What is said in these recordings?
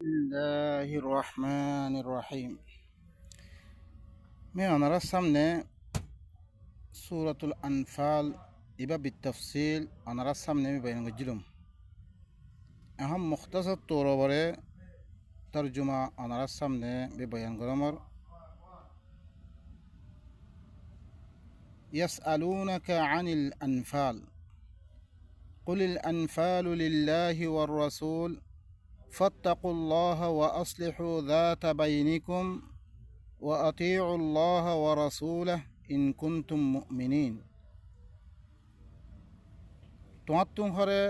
الله الرحمن الرحيم. من أنا رسمنا سورة الأنفال إبا بالتفصيل. أنا رسمنا بين الجلوم أهم مختصر طورة ترجمة. أنا رسمنا ببيان غرامر. يسألونك عن الأنفال قل الأنفال لله والرسول فاتقوا الله وأصلحوا ذات بينكم وأطيعوا الله ورسوله إن كنتم مؤمنين. তোমাত্তুম হরে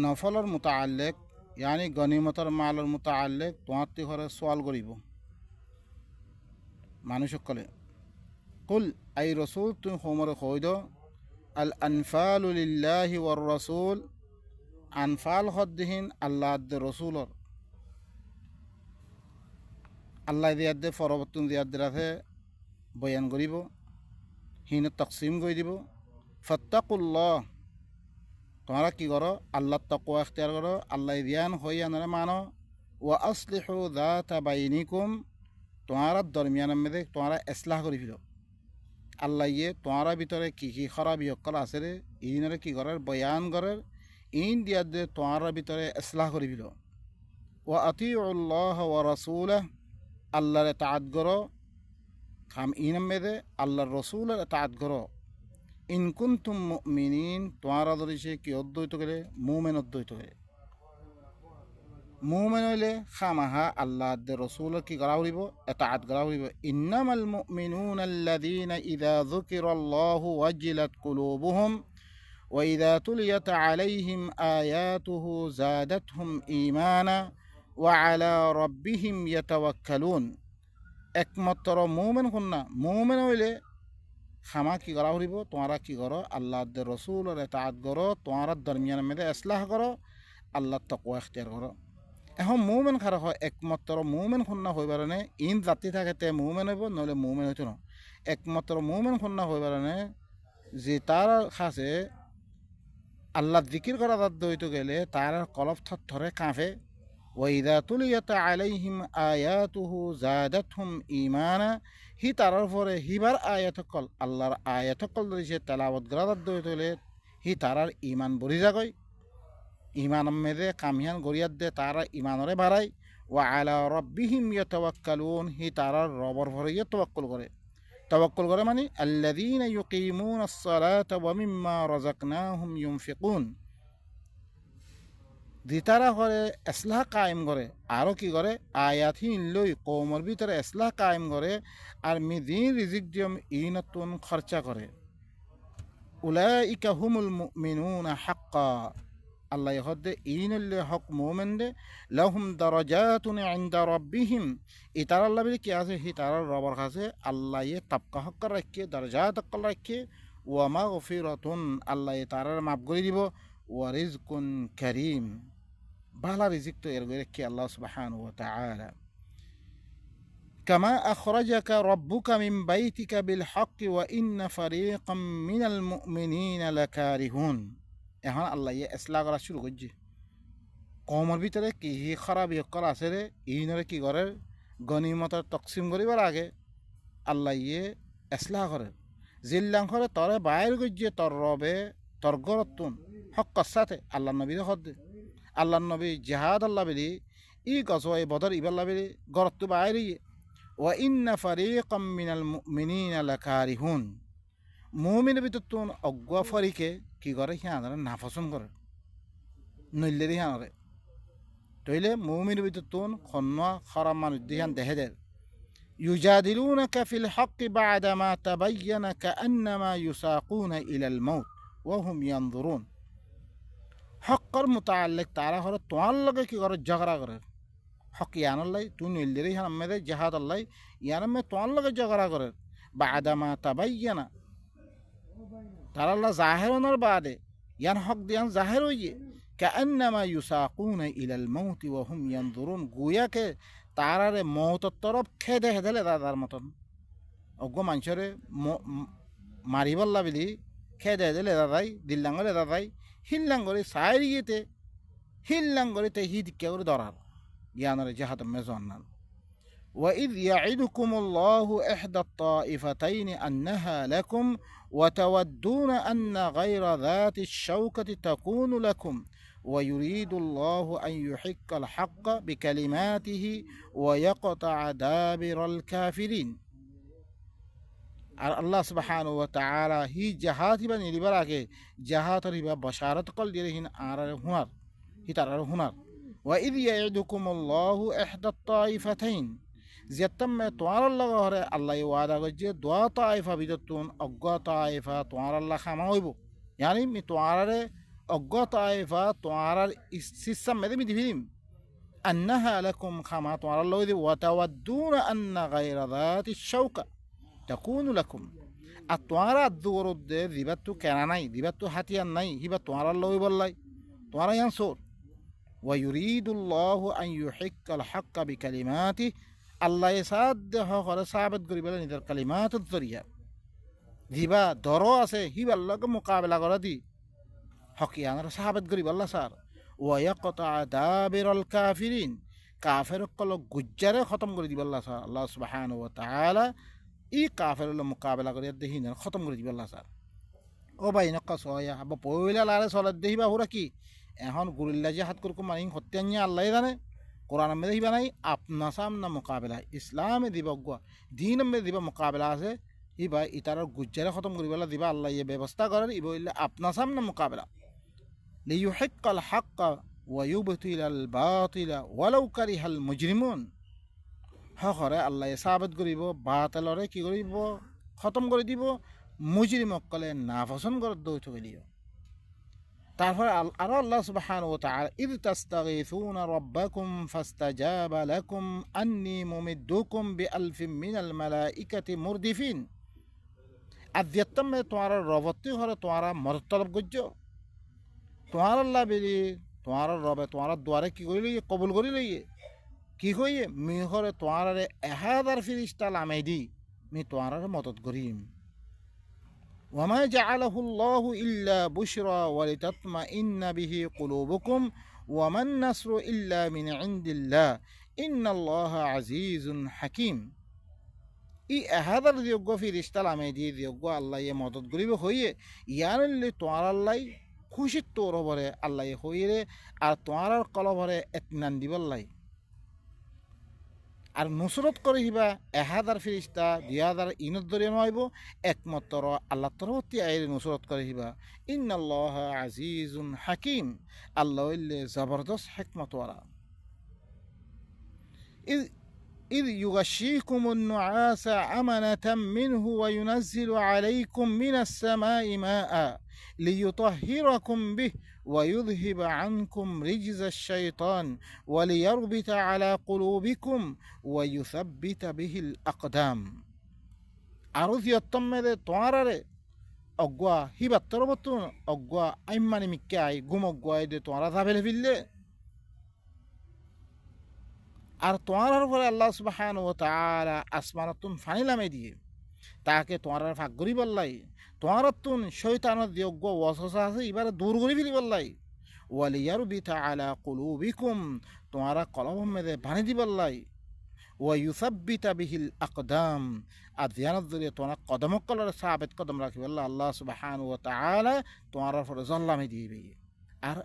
নফলর মুতাআল্লিক ইয়ানি গনিমতর মালর মুতাআল্লিক তোমাত্তি হরে সওয়াল করিব মানুষ সকলে। কুল আই রসুল তুমি হোমরে কইদ আল আনফালু লিল্লাহি ওয়ার রাসূল। আনফাল হদ্দিহিন আল্লাহ দে রসুলর আল্লাহ দিয়াদে পরবর্তী দিয়াদের আছে বয়ান করিব হিন তকসিম করে দিব। ফাত্তাকুল্লাহ তোমরা কি করো আল্লাহ তাকওয়া ইখতিয়ার করো আল্লাহ দিয়ান হই আনরে মানো। ওয়া আসলিহু যাতা বাইনিকুম তোমার দরমিয়ানের মধ্যে তোমরা ইসলাহ করি ফিরো। আল্লাহ ইয়ে তোমার ভিতরে কি কি খারাপি অকল আছে রে ইনরে কি করার বয়ান করার ইন দিয়া দে তোমার ভিতরে ইসলাহ করি ফিরো। ওয়া আতিউল্লাহ ওয়া রাসূলাহ আল্লাহর ইতাআত করো খাম ইনের মধ্যে আল্লাহর রসুলের ইতাআত করো। ইন কুনতুম মুমিনিন তোমারা যদি সে কি অদ্বৈত করে মুমিন অদ্বৈত করে মুমিন হইলে খামাহা আল্লাহ দে রসুলের কি করা হইব ইতাআত করা হইব। ইন্নামাল মুমিনুনা আল্লাযীনা ইযা যুকিরাল্লাহু ওয়াজিলাত কুলুবুহুম ওয়া ইযা তুলিয়াত আলাইহিম আয়াতুহু যাদাতহুম ঈমানা ওয়া আলা রাব্বিহিম ইয়াতাওয়াক্কালুন। একমাত্র মুমিন কোননা মুমিন হইলে খামা কি করা হইব তোমরা কি করো আল্লাহ রসুলের ইতাআত করো তোমার দরমিয়ানের মধ্যে ইসলাহ করো আল্লাহ তাকওয়া ইখতিয়ার করো। এখন মুমিন খারা হয় একমাত্র মুমিন খুন্না হইবার নে ইন জাতি থাকেতে মুমিন হইব নহলে মুমিন হইতো না। একমাত্র মুমিন খুন্না হইবার নে যে তার কাছে আল্লাহ জিকির করা তার দইতে গেলে তার কলব থরে কাঁপে। ওয়াইদা তুলিয়াত আলাইহিম আয়াতুহু যাদাতহুম ঈমানা হি তারার পরে হিবার আয়াতকল আল্লাহর আয়াতকল যদি সে তেলাওয়াত করার দইতে গেলে হি তারার ঈমান বড়ি যাগয়। ঈমান মেদে কামিয়ান গরিয়াত দে তারা ঈমানরে বাড়ায়। ওয়া আলা রাব্বিহিম ইয়াতাওয়াক্কালুন হি তারার রবর ভরে তাওয়াক্কুল করে। তাওয়াক্কুল করে মানে আল্লাযীনা ইউকিমুনাস সালাতা ওয়া মিম্মা রাযাকনাহুম ইউনফিকুন। দিতারা করে ইসলাহ কায়েম করে আরও কি করে আয়াতহীন লই কৌমর ভিতরে ইসলাহ কায়েম করে আর মিদিন রিজিক দিয়ম ইনতুন খরচা করে। উলাইকা হুমুল মুমিনুনা হাক্কা আল্লাহ হদ্দে ইনল্লে হক মুমিন দে লাহুম দারাজাতুন ইনদা রাব্বিহিম ইতার আল্লাহ বলে কি আছে হি তার রবর কাছে আল্লাহ ইয়ে তাবকা হক রাখে দারাজাত হক রাখে। ওয়া মাগফিরাতুন আল্লাহ তার মাফ করে দিব। ওয়া রিজকুন কারীম বালা রিজিক তো এর রেখে আল্লাহ সুবহানাহু ওয়া তাআলা। কামা আখরাজাকা রাব্বুকা মিন বাইতিকা বিল হক ওয়া ইন্না ফারীকাম মিনাল মুমিনিনা লাকারিহুন। এখন আল্লাহ ইসলাহ করা শুরু করছে কওমের ভিতরে কি খারাপ করা আছে রে ইনরে কি করে গনিমতের তকসিম করিবার আগে আল্লাহ ইসলাহ করে জিল্লাং করে তরে বাইর গজ্জে তর রবে তর গরতুন হক সাথে আল্লাহ নবী হদ্দে আল্লাহ নবী জেহাদ আল্লাহ বেলি ই গজওয়াই বদর ইবাল্লাহ বেলি গরতু বাইরে ওয়া ইন্না ফারীকাম মিনাল মুমিনিনা লাকারিহুন। মুমিনের ভিতর তুন অজ্ঞা ফরিকে কি করে সিয়ানরে নাপছন্দ করে নইলে সিয়ানরে তইলে মুমিনের ভিতর তুন খন্না খারাপ মানুষ দিহান দেহে দেয়। ইউজাদিলুনাকা ফিল হক বা'দা মা তাবায়্যানা কাআন্নামা ইউসাকুনা ইলাল মাউত ওয়া হুম ইয়ানজুরুন। হকর মুতাআল্লিক তারা হরে তোমার লগে কি করে ঝগড়া করে হক ইয়ানাল্লাই তুই নিলদিরে হামেদে জাহাদ আল্লাহ ইয়ানামে তোমার লগে ঝগড়া করে বা'দা মা তাবায়্যানা তারা আল্লাহ জাহেরনের বাদে ইয়ান হক দিয়ান জাহের হইয়ে কাআন্নামা ইউসাকুনা ইলাল মাউত ওয়া হুম ইয়ানজুরুন গুয়াকে তারারে মওতর তরফ খেদে হেদেলে দাদার মতন অজ্ঞ মানুষরে মারিবাল্লা বিলি খেদে হেদেলে দাদাই দিল্লাঙ্গলে দাদাই হিল্লাঙ্গরে সাইরিয়েতে হিল্লাঙ্গরেতে হি দিক্কা করে ধরার ইয়ানরে জাহাতম মেজন্নান وإذ يعدكم الله إحدى الطائفتين أنها لكم وتودون أن غير ذات الشوكة تكون لكم ويريد الله أن يحق الحق بكلماته ويقطع دابر الكافرين আর আল্লাহ সুবহানাহু ওয়া তাআলা হি জাহাত হিবা নিলিবার আগে জাহাতর হিবা বশারত কল দিয়ে হিন আর হুনার হিতার হুনার ওয়া ইদ ইয়াইদুকুমুল্লাহু ইহদাত তাইফাতাইন যেতমে তোমার আল্লাহ হরে আল্লাহ ওয়াদা করছে দোয়া তাইফা বিদতুন অজ্ঞ তাইফা তোমার আল্লাহ খামা হইব ইয়ানি মি তোমারে অজ্ঞ তাইফা তোমার সিসাম মেদে মি দিবিম আন্নাহা লাকুম খামা তোমার আল্লাহ হইব ওয়া তাওয়াদ্দুনা আন্না গায়রা যাতিশ শাওকা তাকুনু লাকুম আর তোমার আদুরুদ্দে দিবাতু কেনা নাই দিবাতু হাতিয়ার নাই হিবা তোমার আল্লাহ বললাই তোমার ইয়ানসুর ওয়া ইউরিদুল্লাহু আন ইউহিক্কাল হাক্কা বিকালিমাতি আল্লাহ সাধ্য হরে সাবিত করিবে নিজের কালিমাতুর জরিয়া দিবা দর আছে হিবার লগে মোকাবেলা করে দি হকিয়ানর সাবিত করিবে আল্লাহ স্যার ওয়া ইয়াকতা দাবিরাল কাফিরিন কাফের কল গুজ্জারে খতম করে দিবে আল্লাহ স্যার আল্লাহ সুবহানাহু ওয়া তাআলা ই কাফের মোকাবেলা করে দেহি না খতম করে দিবে আল্লাহ স্যার ও ভাই নকা সয়া আবার পয়লা লারে চলার দেহিবা হুরা কি এখন গুরিল্লা যে হাত করকম মানি হত্যান্য আল্লাহ জানে কোরআন মে দিবা নাই আপনা সামনা মোকাবেলা ইসলামে দিবা গুয়া দিন মে দিবা মোকাবেলা আছে ইবা ইতার গুজ্জারে খতম করিবেলা দিবা আল্লাহ ইয়ে ব্যবস্থা করেন ইব ইল্লা আপনা সামনা মোকাবেলা লিইউহিক্কাল হাক্কা ওয়া ইউবতিলাল বাতিলা ওয়ালাউ কারিহাল মুজরিমুন হরে আল্লাহ সাবিত করিব বাতিলরে কি করিব খতম করে দিব মুজরিমকলে নাপসন্দ করে দৌড় থেকে দিও তারপর আরো আল্লাহ সুবহানাহু ওয়া তাআলা ইয তাস্তাগীথুনা রাব্বাকুম ফাস্তাজাবা লাকুম আন্নী মুমিদ্দুকুম বিআলফিন মিনাল মালাইকাতি মুরদিফিন আদিয়াতম তোমার রবতি হরে তোমার মরতলব গজ্জ তোমার আল্লাহ বিলি তোমার রবে তোমার দ্বারে কি করি লইয়ে কবুল করি লইয়ে কি কইয়ে মি হরে তোমার এহাদার ফিরিস্তা লামাইদি মি তোমার মদত করিম وما جعله الله إلا بشرى ولتطمئن به قلوبكم وما النصر إلا من عند الله إن الله عزيز حكيم هذا الذي في رشتال عميدي ذي الله يمدد قريب خويه يعني اللي توار الله খুশি তোর বরে আল্লাহ হইরে আর তোমার কলবরে এতনান দিব আল্লাহ আর নুসরত করে হিবা 1000 ফেরেশতা 2000 ইনত ধরে নয়ব একমাত্র আল্লাহ তরফতি আইরে নুসরত করে হিবা ইন্নাল্লাহা আজিজুন হাকিম আল্লাহ ইল্লে জবরদস্ত হিকমত ওয়ালা إذ يغشيكم النعاس أمنة منه وينزل عليكم من السماء ماء ليطهركم به ويذهب عنكم رجز الشيطان وليربط على قلوبكم ويثبت به الأقدام أروث يطمد توارره أقوى هبة تربطون أقوى أيماني مكاي قم أقوى يدي توارا ذابل في الله আর তোমার পরে আল্লাহ সুবহানাহু ওয়া তাআলা আসমানাতুন ফানিলামে দিয়ে তাকে তোমার ফাঁক করি বললাই তোমারতুন শয়তানের যোগ্য ওয়াসওয়াসা আছে এবারে দূর করে ফেলি বললাই ওয়ালিয়ারবিতা আলা কুলুবিকুম তোমার কলব মেদে বানি দি বললাই ওয়া ইউসাব্বিতা বিহিল আকদাম আর ধ্যানের জরিয়ে তোমার কদম কলর সাবিত কদম রাখি বললা আল্লাহ সুবহানাহু ওয়া তাআলা তোমার পরে জল্লামে দিবে আর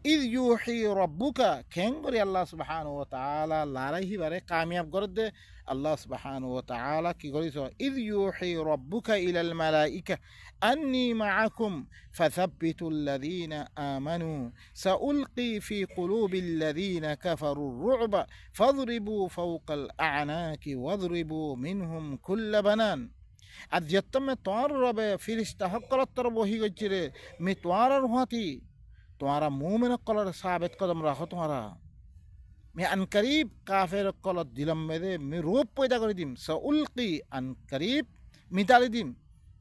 إذ يوحي ربك كنغري الله سبحانه وتعالى لاريه بره كامياب قرد الله سبحانه وتعالى كي قريسو إذ يوحي ربك إلى الملائكة أني معكم فثبتوا الذين آمنوا سألقي في قلوب الذين كفروا الرعب فاضربوا فوق الأعناق واضربوا منهم كل بنان أديتم توار رب فرشتة حق التربوهي قجره متوار روحتي तुम्हारा मुंह में न कलर साबित कदम रखो तुम्हारा मैं अनकरीब काफिर कलर दिलम में दे मैं रूप पैदा कर दिम सउल्की अनकरीब मिटाली दिम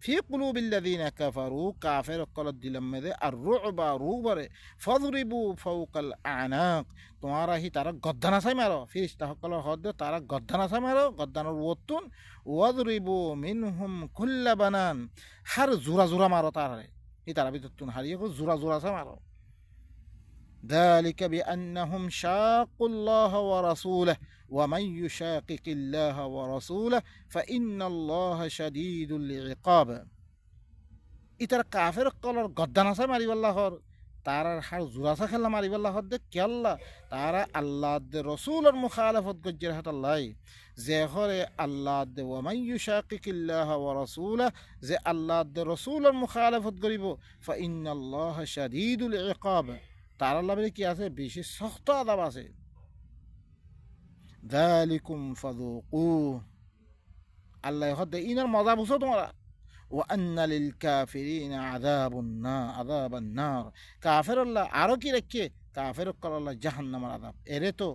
फी कुलूबिल्लज़ीना कफरू काफिर कलर दिलम में दे अर्रुअबा रूबरे फज़रिबू फौकल आनाक तुम्हारा ही तारा गद्दाना से मारो फिर इस कलर हद तारा गद्दाना से मारो गद्दाना वोतुन वज़रिबू मिनहुम कुल्ल बनान हर जुरा जुरा मारो तारा ही तारा भी तुन हरिये को जुरा जुरा से मारो ذلك بأنهم شاقوا الله ورسوله ومن يشاقق الله ورسوله فإن الله شديد العقاب ইতার কাফের কলর গদ্দানাসা মারিবাল্লাহর তারার হার জুরাসা খেলা মারিবাল্লাহর দে কেল্লা তারা আল্লাহ দে রসুলের মুখালাফত গজ্জের হাতাল্লাই যে হরে আল্লাহ দে ওয়ামাইয়ু শাকিকিল্লাহ ওয়া রাসূলা যে আল্লাহ দে রসুলের মুখালাফত করিব ফা ইন্নাল্লাহ শাদীদুল ইকাব তার আল্লাহ বলে কি আছে বেশি শক্ত আযাব আছে যালিকুম ফাযুকু আল্লাহ হদে ইনার মজা বুঝো তোমরা وأن للكافرين عذاب النار কাফের আল্লাহ আরো কি রেখে কাফের কল আল্লাহ জাহান্নামের আযাব এরে তো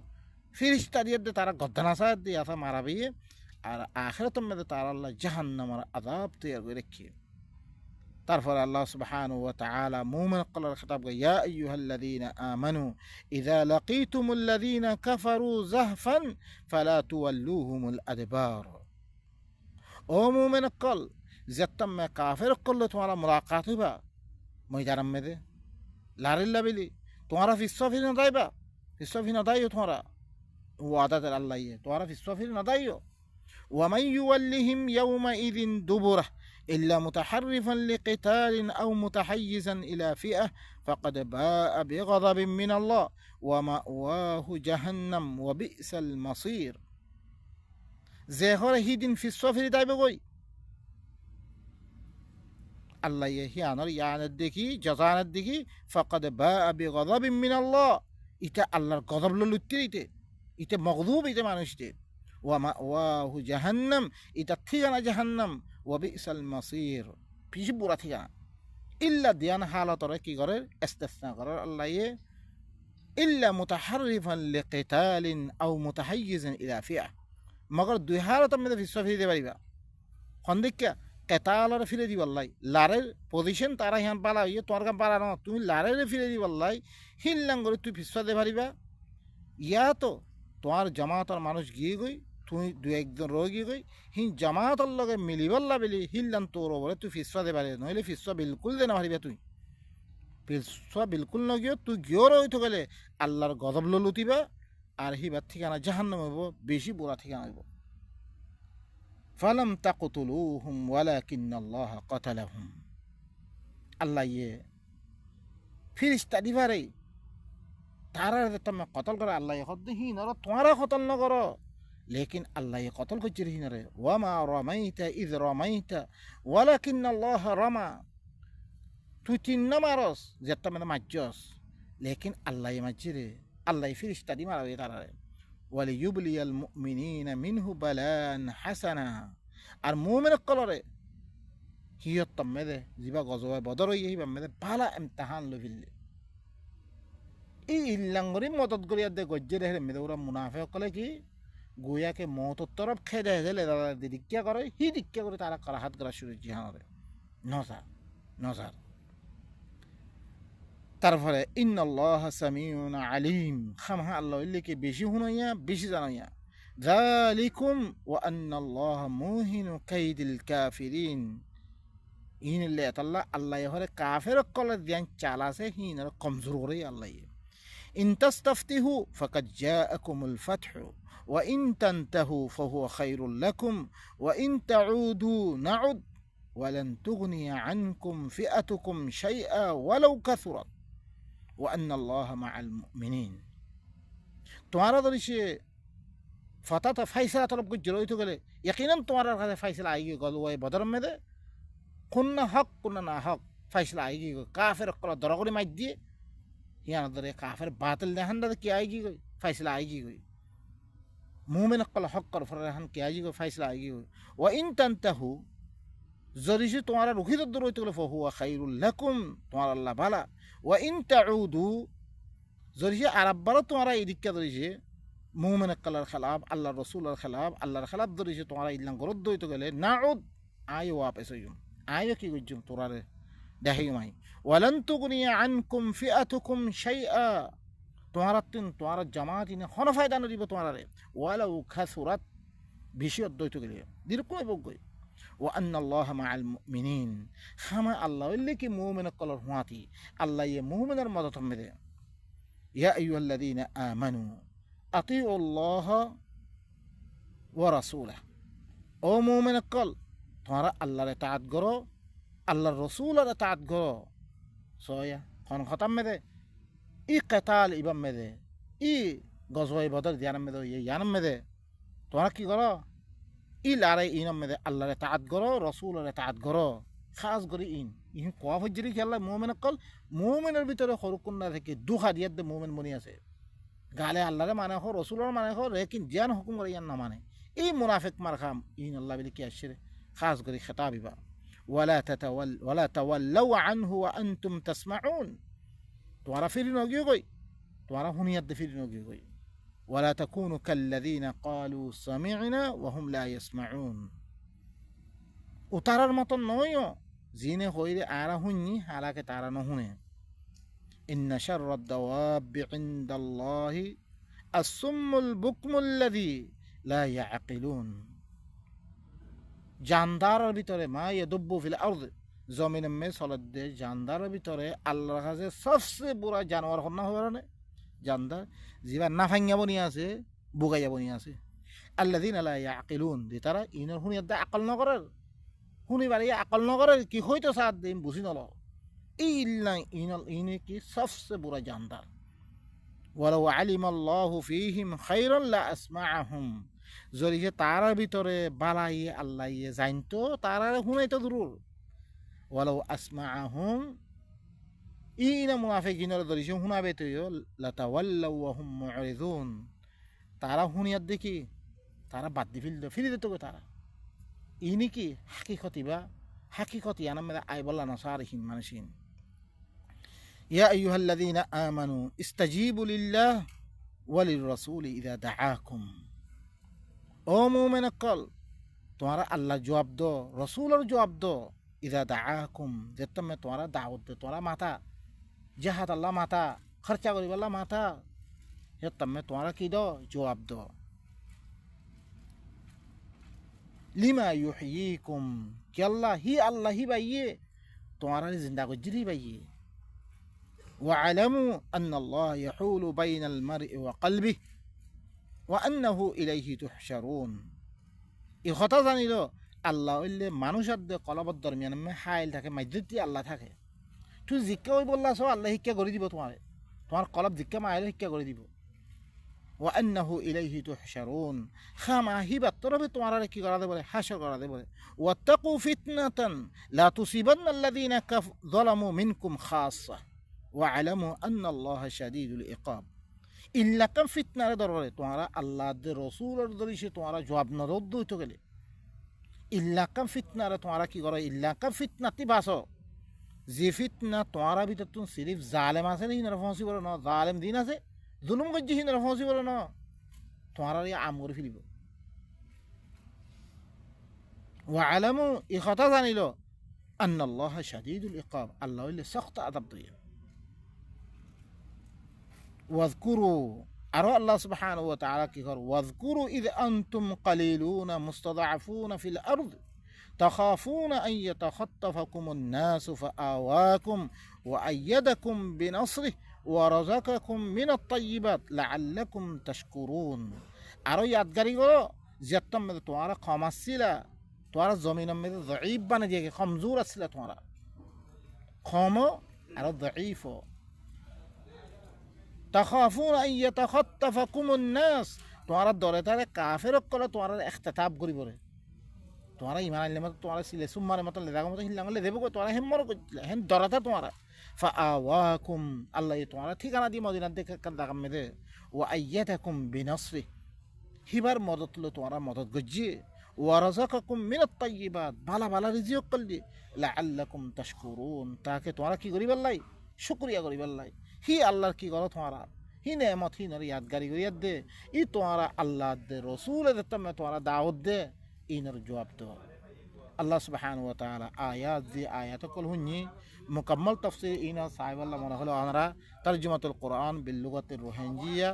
ফিরিস্তা দিয়ে তারা গদ্দানাসা দিয়ে আসা মারাবি আর আখিরাতের মধ্যে তারা আল্লাহ জাহান্নামের আযাব তৈরি করে রেখে তারপর আল্লাহ সুবহানাহু ওয়া তাআলা মুমিন কলার খেতাব করে ইয়া আইয়ুহাল্লাযীনা আমানু ইযা লাকীতুমুল্লাযীনা কাফারু যাহফান ফালা তুওয়াল্লুহুমুল আদবার ও মুমিন কল जब मैं काफिर कर लो तुम्हारा मुलाकात हुआ मैदान में दे लारिल्ला बिली तुम्हारा फिस्सा फिर नदाइबा फिस्सा फिर नदाइयो तुम्हारा वो आदत अल्लाह ही है तुम्हारा फिस्सा फिर नदाइयो वमन युवल्लिहिम यौमइذ दुबुरह इल्ला मुतहर्रिफan लिक़िताल अव मुतहय्यिज़an इला फ़िअह फ़क़द बाअ बिग़ज़बिन मिन अल्लाह वमअवाहु जहन्नम वबि'सल मसीर ज़ेहर ही दिन फिस्सा फिर दाइबा गई আল্লাহ হিয়ানোর ইয়ানের দেখি জজানের দেখি ফকদ বা আবি গযবিন মিনাল্লাহ ইটা আল্লাহর গজব লুত্তি ইতে মগদুব ইতে মানুষতে ওয়া মাওয়াহু জাহান্নাম ইটা ঠিকানা জাহান্নাম ওয়া বিসাল মাসির পিছ বুড়া ঠিকানা ইল্লা দিয়ান হালাতরে কি করে ইস্তিসনা করে আল্লাহ ইল্লা মুতাহাররিফান লিকিতালিন আও মুতাহাইয়িজান ইলা ফিআ মগর দুই হালাতের মধ্যে ফিসা ফিরিতে পারিবা খন্দিকা কেতালর ফিরে দিব আল্লাহ লারের পজিশন তারা হিয়ান পালা ইয়ে তোমার কাম পালা না তুমি লারের ফিরে দিব আল্লাহ হিল্লাং করে তুই ফিসা দে পারিবা ইয়া তো তোমার জামাতর মানুষ গিয়ে গই তুই দু একজন রয়ে গিয়ে গই হিন জামাতর লগে মিলিবাল্লা বলি হিল্লান তোর ওপরে তুই ফিসা দে পারি নইলে ফিসা বিলকুল দে না পারিবা তুই ফিসা বিলকুল নগিও তুই গিয়েও রই তো গেলে আল্লাহর গজব লুতিবা আর হিবার ঠিকানা জাহান্নাম হইব বেশি বুড়া ঠিকানা হইব ফালাম তাকতুলুহুম ওয়ালাকিন্নাল্লাহ কাতালাহুম আল্লাহ ফিরিস্তা দিবারে তারা তুমি কতল করে আল্লাহ হদ্দিহীন আর তোমারা কতল ন করো লেকিন আল্লাহ কতল করছে হিনরে ওয়ামা রামাইতা ইয রামাইতা ওয়ালাকিন্নাল্লাহ রামা তুই তিন মারস যেটা মানে মাজ্জস লেকিন আল্লাহ মাজ্জিরে আল্লাহ ফিরিস্তা দি মারাবে তারারে ওয়ালিয়ুবলিয়াল মুমিনিনা মিনহু বালান হাসানা আর মুমিন কলরে হিয়ত মেদে জিবা গজওয়া বদর ইহিবা মেদে বালা ইমতিহান লইলে এই ইল্লাঙ্গরি মদত করিয়া দে গজ্জে রে মেদে ওরা মুনাফিক কলে কি গোয়াকে মওতর তরফ খেদে হেলে দাদা দিক্কিয়া করে হি দিক্কিয়া করে তারা করাহাত করা শুরু জিহানরে নজার তারপরে ইন্নাল্লাহ সামিউন আলিম খামহা আল্লাহ ইল্লিকে বেশি হুনাইয়া বেশি জানাইয়া যালিকুম ওয়া আন্নাল্লাহ মুহিনু কাইদিল কাফিরিন ইনিল্লাহ তাআলা আল্লাহ হরে কাফের কলে দিয়ান চালাছে হিনার কমজোর করে আল্লাহ ইন তাস্তাফতিহু ফাকাদ জাআকুমুল ফাতহু ওয়া ইন তানতাহু ফাহুয়া খায়রুল লাকুম ওয়া ইন তাউদু নাউদ ওয়ালান তুগনিয়া আনকুম ফিআতুকুম শাইআ ওয়ালাউ কাসুরাত ওয়ান্নাল্লাহ মাআল মুমিনিন তোমারা যদি সে ফতাত ফাইসলা তলব করে জড়িত গেলে ইয়াকিনান তোমার কাছে ফাইসলা আইগে গল ওই বদর মেদে কোন হক কোন না হক ফাইসলা আইগে কাফের কলা দরগরি মাই দিয়ে হিয়ান ধরে কাফের বাতিল দেখান দাদা কি আইগে গই ফাইসলা আইগে গই মুমিন কলা হক কর ফরহান কি আইগে ফাইসলা আইগে গই ওয়া ইন তানতাহু যদি সে তোমার রুখিত দরইতে গেলে ফাহুয়া খায়রুল লাকুম তোমার আল্লাহ ভালা ওয়া ইন তাউদু যদি সে আরববারও তোমরা এই দিকটা ধরেছে মুমিন কালার খেলাফ আল্লাহ রসুলের খেলাফ আল্লাহর খেলাফ ধরেছে তোমরা ইল্লাং গরদ দইতে গেলে নাউদ আয় ওয়াপেস হইম আয় কি করছুম তোরারে দেখাইম আই ওয়ালান তুগনিয়া আনকুম ফিআতুকুম শাইআ তোমার তোমার জামাত ইনে হন ফায়দা নদিব তোমারে ওয়ালাউ খাসুরাত বেশি দইতে গেলে দিরকম বগই ওয়া আন্নাল্লাহ মাআল মুমিনিন খামা আল্লাহ ইল্লিকি মুমিন কলার হুয়াতি আল্লাহ মুমিনের মদত মেদে ইয়া আইয়ুহাল্লাযীনা আমানু আতিউল্লাহ ওয়া রাসূলাহ, ও মুমিন কল তোমরা আল্লাহর ইতাআত করো, আল্লাহর রাসূলের ইতাআত করো। সোয়া কোন খতম মেদে ই কিতাল ইবাম মেদে ই গজওয়ে বদর দিয়ান মেদে ইয়ান মেদে তোমরা কি করো ই লারে ইনম মেদে আল্লাহর ইতাআত করো, রাসূলের ইতাআত করো। খাস করে ইন কোয়া ফজরি কি আল্লাহ মুমিন কল মুমিনের ভিতরে হরকুন্না থেকে দুখা দিয়াত দে মুমিন বনি আছে, গালে আল্লাহরে মানে হো রাসূলের মানে হো লেকিন জিয়ান হুকুম করে ইয়ান না মানে এই মুনাফিক মার খাম ইন আল্লাহ বলি কি আসছে খাস করে খেতাবিবা ওয়ালা তাওয়াল্লাউ আনহু ওয়া আনতুম তাসমাউন, তোমরা ফিরি নগিয়ে কই তোমরা হুনিয়াত দে ফিরি নগিয়ে কই। ওয়ালা তাকুনু কাল্লাযীনা ক্বালু সামি'না ওয়া হুম লা ইয়াসমাউন, উতারার মতন নয়ও জিনে হইরে আরা হুননি হালাকে তারা নহুনে। ইন্না শাররাদ দাওয়াবি ইনদাল্লাহি আসুম্মুল বুকমুল্লাযী লা ইয়াকিলুন, জানদারের ভিতরে মা ইয়াদুব্বু ফিল আরদ, জমিনে মে চলত দে জানদারের ভিতরে আল্লাহর কাছে সবচেয়ে বুড়া জানোয়ার হন না হবারে জানদার জিবা না ভাঙ্গা বনি আছে বুগাইয়া বনি আছে। আল্লাযীনা লা ইয়াকিলুন, যে তারা ইনের হুনিয়াত দে আকল নকরে, শুনি বাড়ি আকল নকরে কি হইতো সাথ দিন বুঝি নল ইল্লা ইনে কি সবচেয়ে বুড়া জানদার। ওয়ালাউ আলিমাল্লাহু ফীহিম খায়রান লা আসমাআহুম, যদি যে তারার ভিতরে বালাই আল্লাহ জানতো তারা শুনাইতো দূর। ওয়ালাউ আসমাআহুম ইনা মুনাফিকিনের ধরি সে শুনাবে তো লাতাওয়াল্লাউ ওয়া হুম মুরিদুন, তারা শুনিয়াত দেখি তারা বাদ দি ফিরি দিত তারা ইনি কি হাকিকতি আনাম আই বল্লা নসারিহীন মানুষিন। ইয়া আইয়ুহাল্লাযীনা আমানু ইস্তাজিবু লিল্লাহ ওয়া লির-রাসূলি ইযা দাআকুম, ও মুমিন কল তোমরা আল্লাহ জবাব দো, রসুলের জবাব দো। ইযা দাআকুম, যেতে মে তোমরা দাওয়াত দে, তোমরা মাথা জাহাদ আল্লাহ মাথা খরচা করিব আল্লাহ মাথা, যেতে মে তোমরা কি দো জবাব দো। লিমা ইউহয়িকুম, কি আল্লাহ হি বাইয়ে তোমরা জিন্দা গজ্জি বাইয়ে। ওয়া'লামু আন্নাল্লাহ ইয়াহুলু বাইনাল মারই ওয়া কলবিহি ওয়া আন্নাহু ইলাইহি তুহশারুন, এই কথা জানিল আল্লাহ হইলে মানুষের কলবর দরমিয়ান হাইল থাকে মাইদ্যুতি আল্লাহ থাকে। তুই জিজ্ঞা ওই বললাছ আল্লাহ শিক্ষা করে দিব তোমার কলব জিজ্ঞা মাইলে শিক্ষা করে দিব। ওয়া আন্নাহু ইলাইহি তুহশারুন, খামা হিবাত তরবে তোমার কি করা দে বলে হাসর করা দে বলে। ওয়াত্তাকু ফিতনাতান লা তুসিবান্না আল্লাযীনা যালামু মিনকুম খাসসা ওয়া আলামু আন্নাল্লাহা শাদীদুল ইকাব, ইল্লাকাম ফিতনারে দরবারে তোমরা আল্লাহ দে রসুলের দরিসে তোমরা জবাব নদত হইতে গেলে ইল্লাকাম ফিতনারে তোমরা কি করো ইল্লাকাম ফিতনাতি বাসো, যে ফিতনা তোমরা ভিতর তুমি সিরিফ জালেম আছে না হিনারা ফসি বলো না, জালেম দিন আছে জুলুম গজ্জি হিনারা ফসি বলো না, তোমরা আম করে ফেলিব। ওয়া আলামু, এই কথা জানিল আন্নাল্লাহা শাদীদুল ইকাব, আল্লাহ হইলে সখ্ত আযাব দিয়ে। ওয়াজকুরু, আরো আল্লাহ সুবহানাহু ওয়া তাআলা কি কর ওয়াজকুরু ইয আনতুম কালিলুনা মুস্তাদআফুনা ফিল আরদ তাখাফুনা আন ইয়াতাখাত্তাফাকুমুন নাসু ফাআওয়াকুম ওয়া আইয়াদাকুম বিনাসরিহি ওয়া রাযাকাকুম মিনাত তাইয়্যিবাত লাআল্লাকুম তাশকুরুন। আরো ইয়াদগারি করো যেতম মে তোমরা কম আসছিলা, তোমরা জমিনের মধ্যে যঈফ বানিয়ে দিয়ে কমজোর আসছিলা, তোমরা কম আর যঈফ। তাখাফুনা আন ইয়াতাখাত্তাফাকুমুন নাস, তোমরা দরে তারে কাফের কলে তোমরা ইখতিতাব করিব রে, তোমরা ইমান আনলে মত তোমরা সিলে সুমারে মত লেদাগ মত হিল্লাঙ্গলে দেব কো তোমরা হেম মর কইলা হেন দরাতা তোমরা ফাআওয়াকুম, আল্লাহ তোমরা ঠিকানা দি মদিনা দেখে কান্দা কামে দে। ওয়া আইয়াতাকুম বিনাসরি, হিবার মদত লো তোমরা মদত গজ্জি। ওয়া রাযাকাকুম মিনাত তাইয়্যিবাত, ভালা ভালা রিজিক কলদি লাআল্লাকুম তাশকুরুন, তাকে তোমরা কি করিবাল্লাই শুকরিয়া করিবাল্লাই। হি আল্লাহর কি করো তোমরা হি নেমত হি নর ইয়াদগারি করিয়াত দে, ই তোমরা আল্লাহ দে রসুল তমে তোমরা দাওয়াত দে ইনর জবাব দো। আল্লাহ সুবহানাহু ওয়া তাআলা আয়াত দি আয়াত কল হুনি মুকাম্মাল তাফসীর ইনা সাহেব আল্লাহ মনে হলো আমরা তরজমাতুল কুরআন বিল লুগাতির রোহিঙ্গিয়া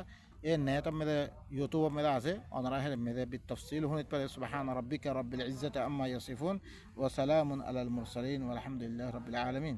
এ নেট মেরে ইউটিউব মেরে আছে ওনারা হে মেরে বি তাফসীল হুনিত পারে। সুবহান রাব্বিকা রাব্বিল ইজ্জাতি আম্মা ইয়াসিফুন ওয়া সালামুন আলাল মুরসালিন ওয়া আলহামদুলিল্লাহি রাব্বিল আলামিন।